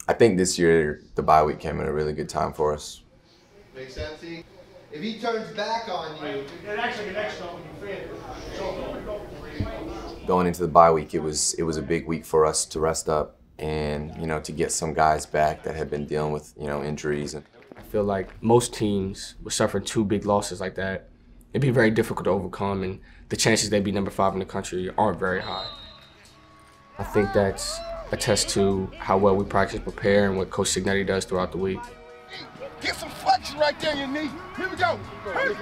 I think this year the bye week came at a really good time for us. Makes sense. If he turns back on you, going into the bye week, it was a big week for us to rest up and to get some guys back that had been dealing with injuries. I feel like most teams would suffer 2 big losses like that. It'd be very difficult to overcome, and the chances they'd be number 5 in the country aren't very high. I think that's attests to how well we practice, prepare, and what Coach Signetti does throughout the week. Get some flexion right there in your knee. Here we go. Hey.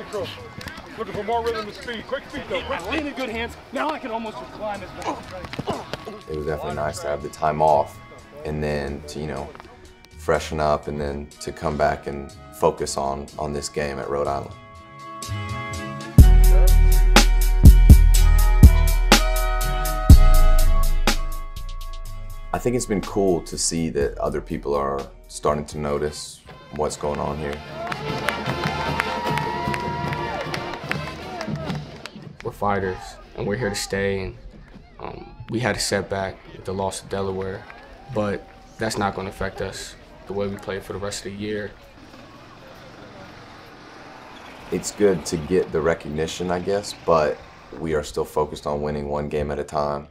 Looking for more rhythm and speed. Quick feet though. I lean in good hands. Now I can almost recline as well. It was definitely nice to have the time off and then to, freshen up and then to come back and focus on this game at Rhode Island. I think it's been cool to see that other people are starting to notice what's going on here. We're fighters, and we're here to stay. And we had a setback with the loss of Delaware, but that's not going to affect us the way we play for the rest of the year. It's good to get the recognition, I guess, but we are still focused on winning one game at a time.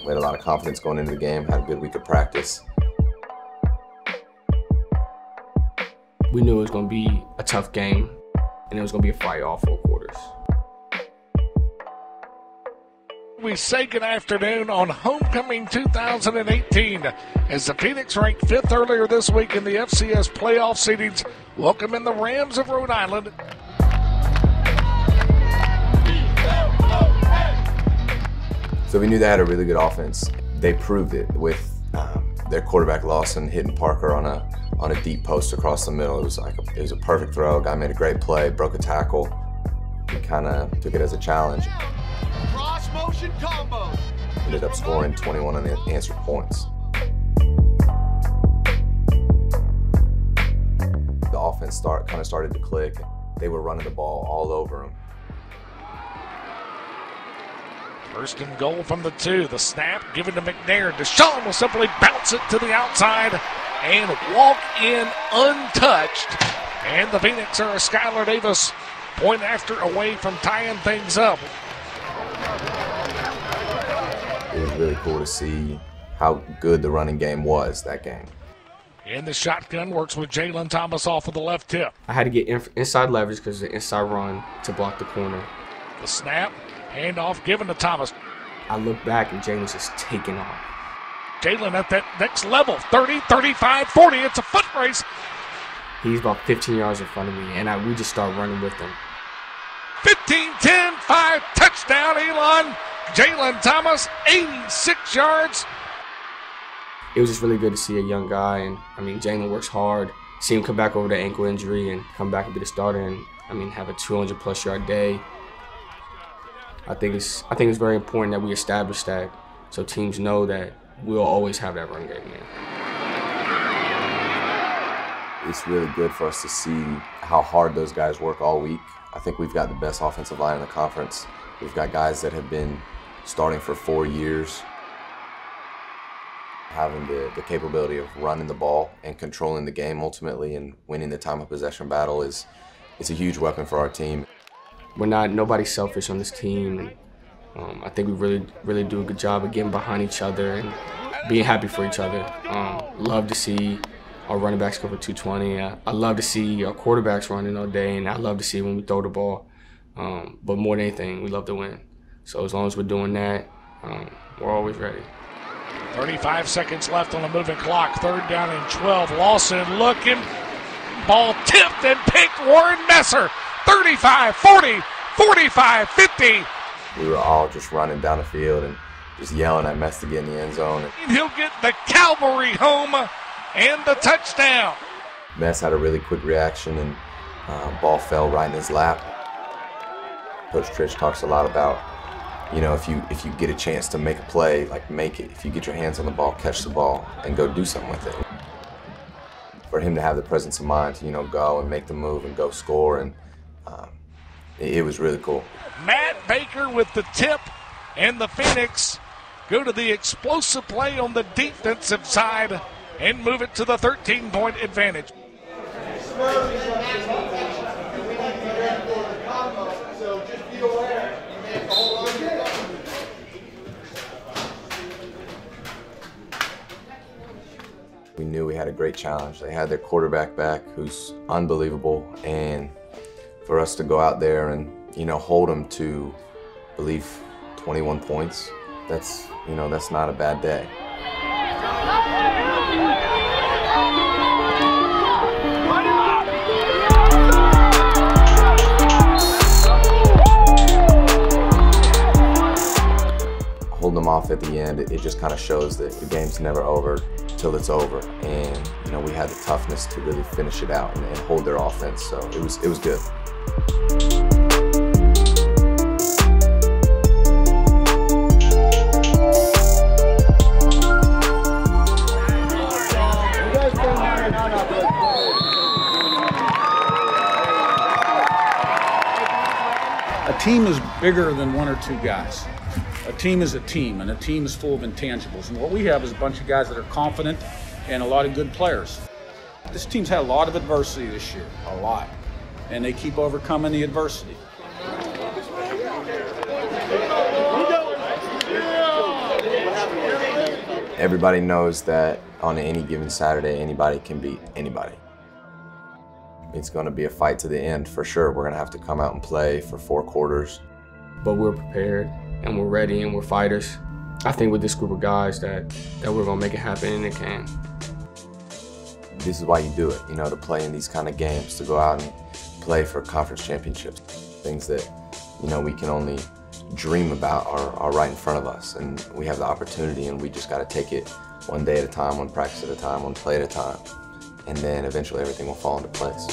We had a lot of confidence going into the game, had a good week of practice. We knew it was going to be a tough game, and it was going to be a fight all 4 quarters. We say good afternoon on Homecoming 2018 as the Phoenix ranked 5th earlier this week in the FCS playoff seedings, welcoming the Rams of Rhode Island. So we knew they had a really good offense. They proved it with their quarterback Lawson hitting Parker on a deep post across the middle. It was a perfect throw. Guy made a great play, broke a tackle. We kind of took it as a challenge. cross motion combo. Ended up scoring 21 unanswered points. The offense kind of started to click. They were running the ball all over them. First and goal from the 2. The snap given to McNair. Deshaun will simply bounce it to the outside and walk in untouched. And the Phoenix are a Skylar Davis point after away from tying things up. It was really cool to see how good the running game was that game. In the shotgun, works with Jalen Thomas off of the left tip. I had to get inside leverage because of the inside run to block the corner. The snap, handoff given to Thomas. I look back and Jalen's just taking off. Jalen at that next level, 30, 35, 40. It's a foot race. He's about 15 yards in front of me, and we just start running with him. 15, 10, 5, touchdown, Elon. Jalen Thomas, 86 yards. It was just really good to see a young guy, and Jalen works hard. See him come back over the ankle injury and come back and be the starter, and have a 200+ yard day. I think it's very important that we establish that, so teams know that we'll always have that run game. It's really good for us to see how hard those guys work all week. I think we've got the best offensive line in the conference. We've got guys that have been starting for 4 years. Having the capability of running the ball and controlling the game ultimately and winning the time of possession battle it's a huge weapon for our team. Nobody's selfish on this team, and I think we really do a good job of getting behind each other and being happy for each other. Love to see our running backs go for 220. I love to see our quarterbacks running all day, and I love to see when we throw the ball. But more than anything, we love to win. So as long as we're doing that, we're always ready. 35 seconds left on the moving clock. 3rd down and 12. Lawson looking. Ball tipped and picked. Warren Messer. 35, 40, 45, 50. We were all just running down the field and just yelling at Mess to get in the end zone. He'll get the cavalry home and the touchdown. Mess had a really quick reaction and ball fell right in his lap. Coach Trish talks a lot about, if you get a chance to make a play, make it. If you get your hands on the ball, catch the ball, and go do something with it. for him to have the presence of mind to, go and make the move and go score, and it was really cool. Matt Baker with the tip, and the Phoenix go to the explosive play on the defensive side and move it to the 13-point advantage. So just be aware. We knew we had a great challenge. They had their quarterback back, who's unbelievable, and for us to go out there and hold them to, I believe, 21 points. That's not a bad day. Holding them off at the end, it just kind of shows that the game's never over till it's over, and we had the toughness to really finish it out and hold their offense. So it was good. A team is bigger than one or two guys. A team is a team, and a team is full of intangibles. And what we have is a bunch of guys that are confident and a lot of good players. This team's had a lot of adversity this year, a lot. And they keep overcoming the adversity. Everybody knows that on any given Saturday, anybody can beat anybody. It's going to be a fight to the end for sure. We're going to have to come out and play for 4 quarters. But we're prepared, and we're ready, and we're fighters. I think with this group of guys that we're going to make it happen, and it can. This is why you do it, to play in these kind of games, to go out and play for conference championships. Things that, we can only dream about are right in front of us, and we have the opportunity, and we just got to take it one day at a time, one practice at a time, one play at a time, and then eventually everything will fall into place.